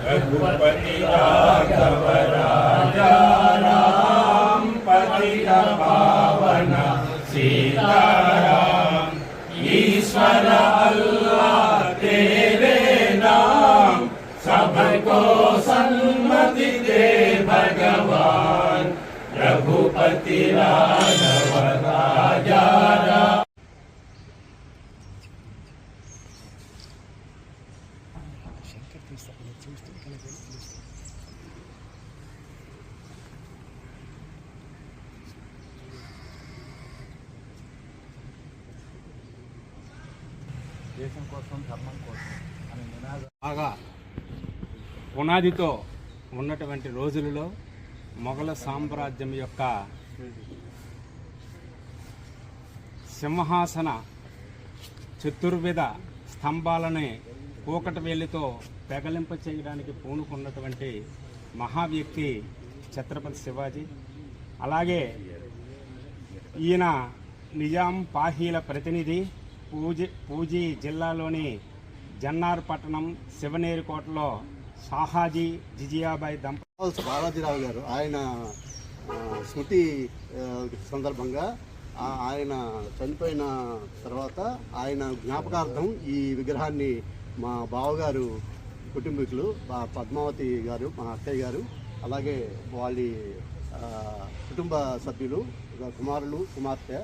रघुपति राघव राजा राम पतित पावन सीताराम। ईश्वर अल्लाह तेरे नाम, सबको सन्मति दे भगवान। रघुपति राघव राजा राम। దేశం కోసం ధర్మం కోసం అనే నినాదం బాగా పునాదితో ఉన్నటువంటి రోజులలో మొఘల సామ్రాజ్యం యొక్క సింహాసన చతుర్విధ స్తంభాలని కూకటి వేలితో పెగలింప చేయడానికి పూనుకున్నటువంటి మహావ్యక్తి ఛత్రపతి శివాజీ. అలాగే ఈయన నిజాం పాహీల ప్రతినిధి. పూజీ జిల్లాలోని జన్నార్ పట్టణం శివనేరికోటలో షాహాజీ జిజియాబాయి దంపతులు బాలాజీరావు గారు ఆయన స్మృతి సందర్భంగా ఆయన చనిపోయిన తర్వాత ఆయన జ్ఞాపకార్థం ఈ విగ్రహాన్ని మా బావగారు కుటుంబీకులు పద్మావతి గారు, మా అక్కయ్య గారు, అలాగే వాళ్ళ కుటుంబ సభ్యులు, కుమారులు, కుమార్తె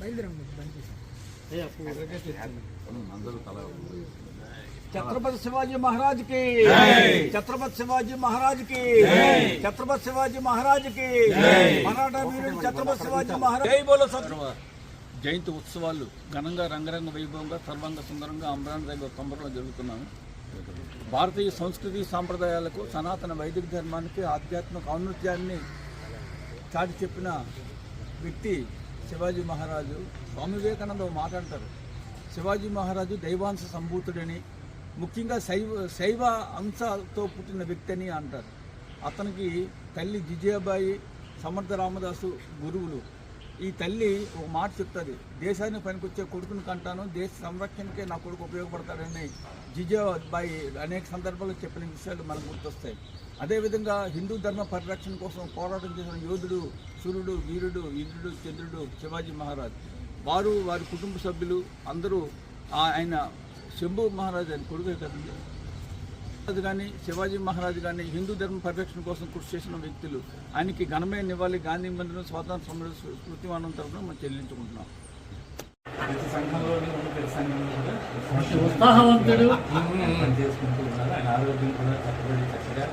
బయలుదేరుతున్నా छत्रपति शिवाजी महाराज की, छत्रपति शिवाजी महाराज की, छत्रपति शिवाजी महाराज की, मराठा वीर छत्रपति शिवाजी महाराज। जय बोलो జయంతి ఉత్సవాలు ఘనంగా రంగరంగ వైభవంగా సర్వంగ సుందరంగా అమరావతి దగ్గర తొంభరలో జరుగుతున్నాము. భారతీయ సంస్కృతి సాంప్రదాయాలకు, సనాతన వైదిక ధర్మానికి, ఆధ్యాత్మిక ఔన్నత్యాన్ని చాటి చెప్పిన వ్యక్తి శివాజీ మహారాజు. స్వామి వివేకానంద మాట్లాడతారు, శివాజీ మహారాజు దైవాంశ సంభూతుడని, ముఖ్యంగా శైవ అంశతో పుట్టిన వ్యక్తి అని అంటారు. అతనికి తల్లి జిజియాబాయి, సమర్థ రామదాసు గురువులు. ఈ తల్లి ఒక మాట చెప్తుంది, దేశానికి పనికొచ్చే కొడుకుని కంటాను, దేశ సంరక్షణకే నా కొడుకు ఉపయోగపడతాడని జిజియాబాయి అనేక సందర్భాల్లో చెప్పిన విషయాలు మనకు గుర్తొస్తాయి. అదేవిధంగా హిందూ ధర్మ పరిరక్షణ కోసం పోరాటం చేసిన యోధుడు, సూర్యుడు, వీరుడు, ఇంద్రుడు, చంద్రుడు శివాజీ మహారాజ్. వారి కుటుంబ సభ్యులు అందరూ ఆయన శంభు మహారాజ్ అని కొడుకే కదండి. అది కానీ శివాజీ మహారాజ్ కానీ హిందూ ధర్మ పరిరక్షణ కోసం కృషి చేసిన వ్యక్తులు. ఆయనకి ఘనమైన నివాళి గాంధీ మందిరం స్వాతంత్ర సమర స్మృతివనం తరఫున మనం చెల్లించుకుంటున్నాం. ప్రతి సంఘంలోని ఉన్న ప్రతి సంఘంలో ఉత్సాహవంతుడు పనిచేసుకుంటూ ఉన్నారు. ఆయన ఆరోగ్యం కూడా చక్కగా